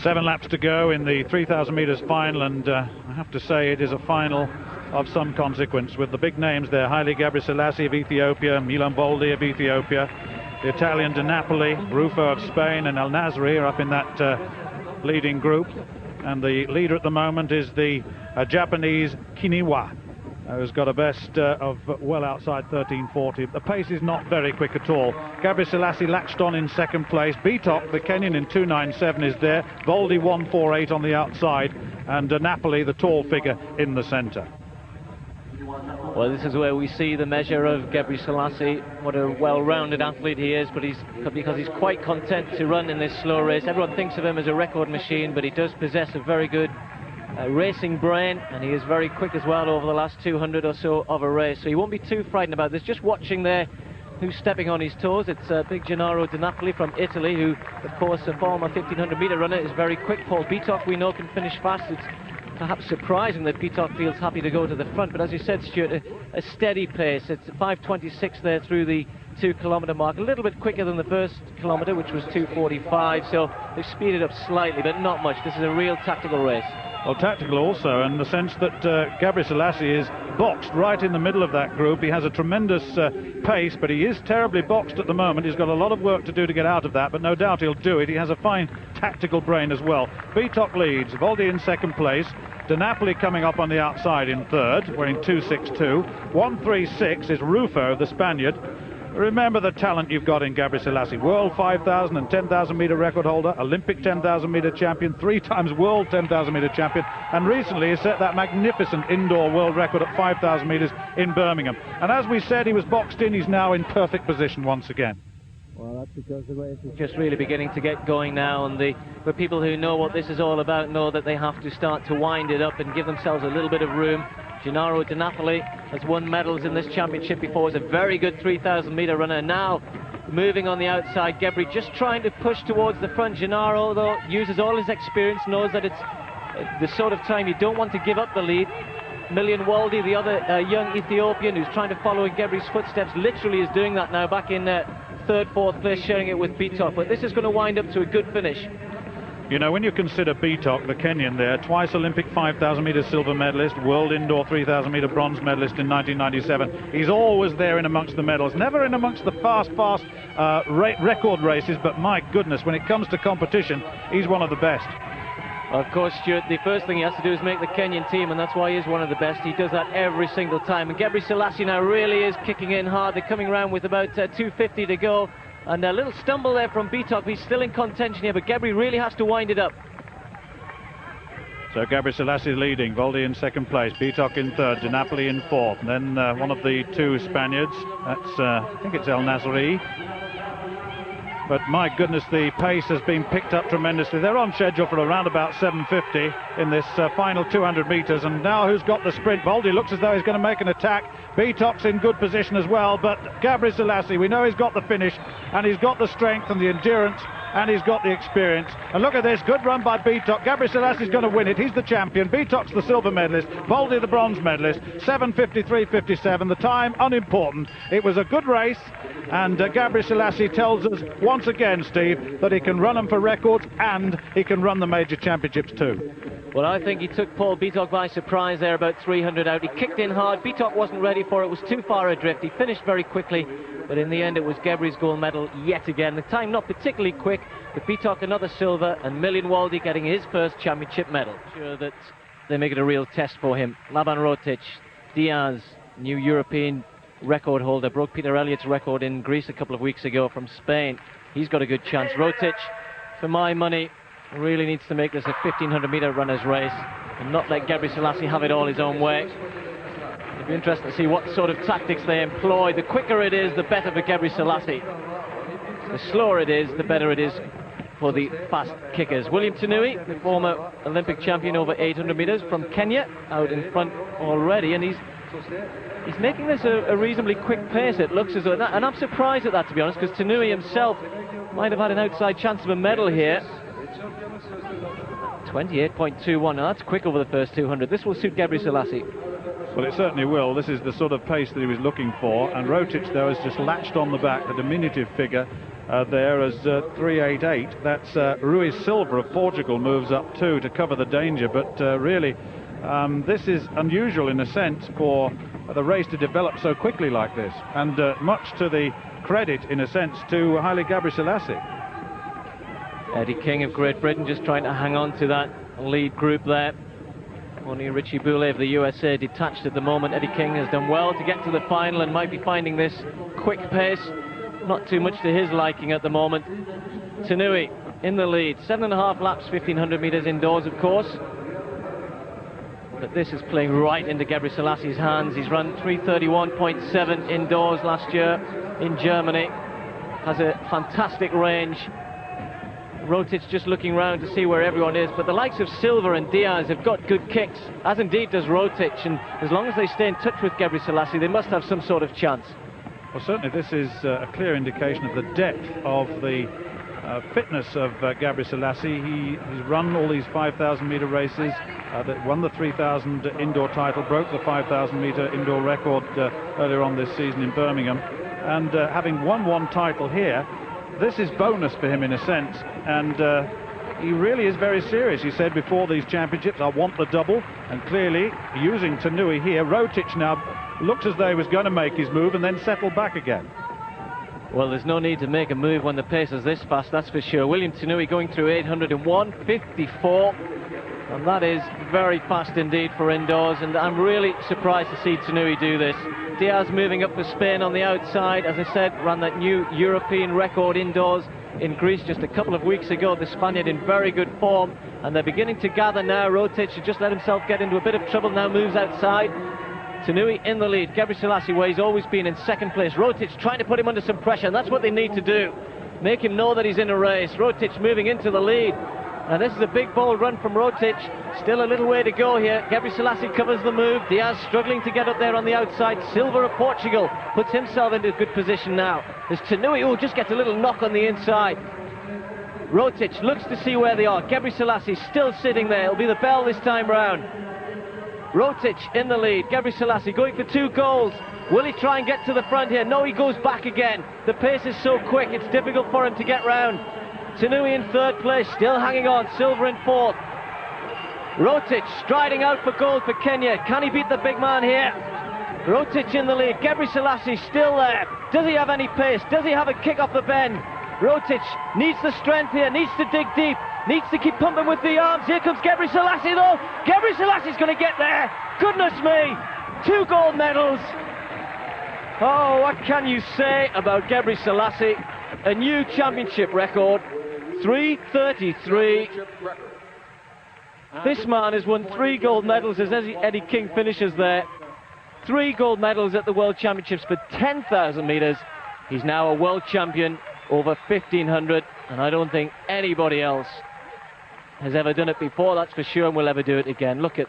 7 laps to go in the 3,000 meters final, and I have to say it is a final of some consequence, with the big names there: Haile Gebrselassie of Ethiopia, Milan Boldi of Ethiopia, the Italian De Napoli, Rufo of Spain, and El Nasri are up in that leading group. And the leader at the moment is the Japanese Kiniwa, who's got a best of well outside 13:40. The pace is not very quick at all. Gebrselassie latched on in second place. Bitok, the Kenyan, in 2:97 is there. Boldi 1:48 on the outside, and Napoli, the tall figure, in the centre. Well, this is where we see the measure of Gebrselassie, what a well-rounded athlete he is, but because he's quite content to run in this slow race. Everyone thinks of him as a record machine, but he does possess a very good racing brain, and he is very quick as well over the last 200 or so of a race, so he won't be too frightened about this. Just watching there who's stepping on his toes. It's big Gennaro De Napoli from Italy, who of course a former 1500 meter runner, is very quick. Paul Bitok, we know, can finish fast. It's perhaps surprising that Bitok feels happy to go to the front, but as you said, Stuart, a steady pace. It's 5:26 there through the 2 kilometre mark, a little bit quicker than the first kilometre, which was 2:45, so they've speeded up slightly, but not much. This is a real tactical race. Well, tactical also in the sense that Gebrselassie is boxed right in the middle of that group. He has a tremendous pace, but he is terribly boxed at the moment. He's got a lot of work to do to get out of that, but no doubt he'll do it. He has a fine tactical brain as well. Bitok leads, Boldi in second place, De Napoli coming up on the outside in third, wearing 2:62. 1:36 is Rufo, the Spaniard. Remember the talent you've got in Gebrselassie. World 5,000 and 10,000 meter record holder, Olympic 10,000 meter champion, 3 times world 10,000 meter champion, and recently he set that magnificent indoor world record at 5,000 meters in Birmingham. And as we said, he was boxed in. He's now in perfect position once again. Well, that's because the race is just really beginning to get going now, and for people who know what this is all about know that they have to start to wind it up and give themselves a little bit of room. Gennaro De Napoli has won medals in this championship before. He's a very good 3,000 meter runner. Now moving on the outside, Gebri just trying to push towards the front. Gennaro, though, uses all his experience, knows that it's the sort of time you don't want to give up the lead. Milan Boldi, the other young Ethiopian who's trying to follow in Gebri's footsteps, literally is doing that now, back in third, fourth place, sharing it with Bitok. But this is going to wind up to a good finish. You know, when you consider Bitok, the Kenyan there, twice Olympic 5,000 meter silver medalist, world indoor 3,000 meter bronze medalist in 1997, he's always there in amongst the medals, never in amongst the fast record races, but my goodness, when it comes to competition, he's one of the best. Well, of course, Stuart, the first thing he has to do is make the Kenyan team, and that's why he is one of the best. He does that every single time, and Gebrselassie now really is kicking in hard. They're coming around with about 2:50 to go. And a little stumble there from Bitok. He's still in contention here, but Gebri really has to wind it up. So Gebrselassie leading, Boldi in second place, Bitok in third, De Napoli in fourth. And then one of the 2 Spaniards, that's I think it's El Nasri. But my goodness, the pace has been picked up tremendously. They're on schedule for around about 7:50 in this final 200 meters. And now who's got the sprint? Boldi looks as though he's going to make an attack. Bitok's in good position as well, but Gebrselassie, we know he's got the finish, and he's got the strength and the endurance, and he's got the experience. And look at this, good run by Bitok. Gebrselassie is going to win it. He's the champion. Bitok's the silver medalist. Boldi the bronze medalist. 7:53.57. The time unimportant. It was a good race, and Gebrselassie tells us once again, Steve, that he can run them for records and he can run the major championships too. Well, I think he took Paul Bitok by surprise there, about 300 out. He kicked in hard. Bitok wasn't ready for it. It was too far adrift. He finished very quickly, but in the end it was Gebri's gold medal yet again. The time not particularly quick, but Bitok another silver, and Milan Boldi getting his first championship medal. Sure that they make it a real test for him. Laban Rotic, Diaz, new European record holder, broke Peter Elliott's record in Greece a couple of weeks ago from Spain. He's got a good chance. Rotic, for my money, really needs to make this a 1,500 meter runner's race and not let Gebrselassie have it all his own way. It'll be interesting to see what sort of tactics they employ. The quicker it is, the better for Gebrselassie. The slower it is, the better it is for the fast kickers. William Tanui, the former Olympic champion over 800 meters from Kenya, out in front already, and he's making this a reasonably quick pace, it looks as though, and I'm surprised at that, to be honest, because Tanui himself might have had an outside chance of a medal here. 28.21, now that's quick over the first 200. This will suit Gebrselassie. Well, it certainly will. This is the sort of pace that he was looking for, and Rotic, though, has just latched on the back, a diminutive figure, there as 3.88. That's Rui Silva of Portugal moves up too to cover the danger, but really this is unusual in a sense for the race to develop so quickly like this, and much to the credit in a sense to Haile Gebrselassie. Eddie King of Great Britain just trying to hang on to that lead group there. Only Richie Boulet of the USA detached at the moment. Eddie King has done well to get to the final and might be finding this quick pace not too much to his liking at the moment. Tanui in the lead, 7.5 laps, 1500 meters indoors, of course. But this is playing right into Gebrselasie's hands. He's run 3:31.7 indoors last year in Germany. Has a fantastic range. Rotic just looking round to see where everyone is, but the likes of Silva and Diaz have got good kicks, as indeed does Rotic, and as long as they stay in touch with Gebrselassie, they must have some sort of chance. Well, certainly this is a clear indication of the depth of the fitness of Gebrselassie. He's run all these 5,000 meter races, that won the 3,000 indoor title, broke the 5,000 meter indoor record earlier on this season in Birmingham, and having won one title here, this is bonus for him in a sense, and he really is very serious. He said before these championships, I want the double, and clearly using Tanui here. Rotic now looked as though he was going to make his move and then settle back again. Well, there's no need to make a move when the pace is this fast, that's for sure. William Tanui going through 801.54, and that is very fast indeed for indoors, and I'm really surprised to see Tanui do this. Diaz moving up for Spain on the outside, as I said, ran that new European record indoors in Greece just a couple of weeks ago. The Spaniard in very good form, and they're beginning to gather now. Rotic should just let himself get into a bit of trouble now, moves outside. Tanui in the lead. Gebrselassie, where he's always been, in second place. Rotic trying to put him under some pressure, and that's what they need to do. Make him know that he's in a race. Rotic moving into the lead. And this is a big bold run from Rotic. Still a little way to go here. Gebrselassie covers the move. Diaz struggling to get up there on the outside. Silva of Portugal puts himself into a good position now. There's Tanui, who just gets a little knock on the inside. Rotic looks to see where they are. Gebrselassie still sitting there. It'll be the bell this time round. Rotic in the lead. Gebrselassie going for 2 goals. Will he try and get to the front here? No, he goes back again. The pace is so quick, it's difficult for him to get round. Tanui in third place, still hanging on. Silva in fourth. Rotic striding out for gold for Kenya. Can he beat the big man here? Rotic in the lead. Gebrselassie still there. Does he have any pace? Does he have a kick off the bend? Rotic needs the strength here, needs to dig deep, needs to keep pumping with the arms. Here comes Gebrselassie though. Gebrselassie going to get there. Goodness me, 2 gold medals. Oh, what can you say about Gebrselassie? A new championship record, 3:33. This man has won 3 gold medals as Eddie King finishes there. 3 gold medals at the World Championships for 10,000 meters. He's now a world champion over 1,500, and I don't think anybody else has ever done it before, that's for sure, and will ever do it again. Look at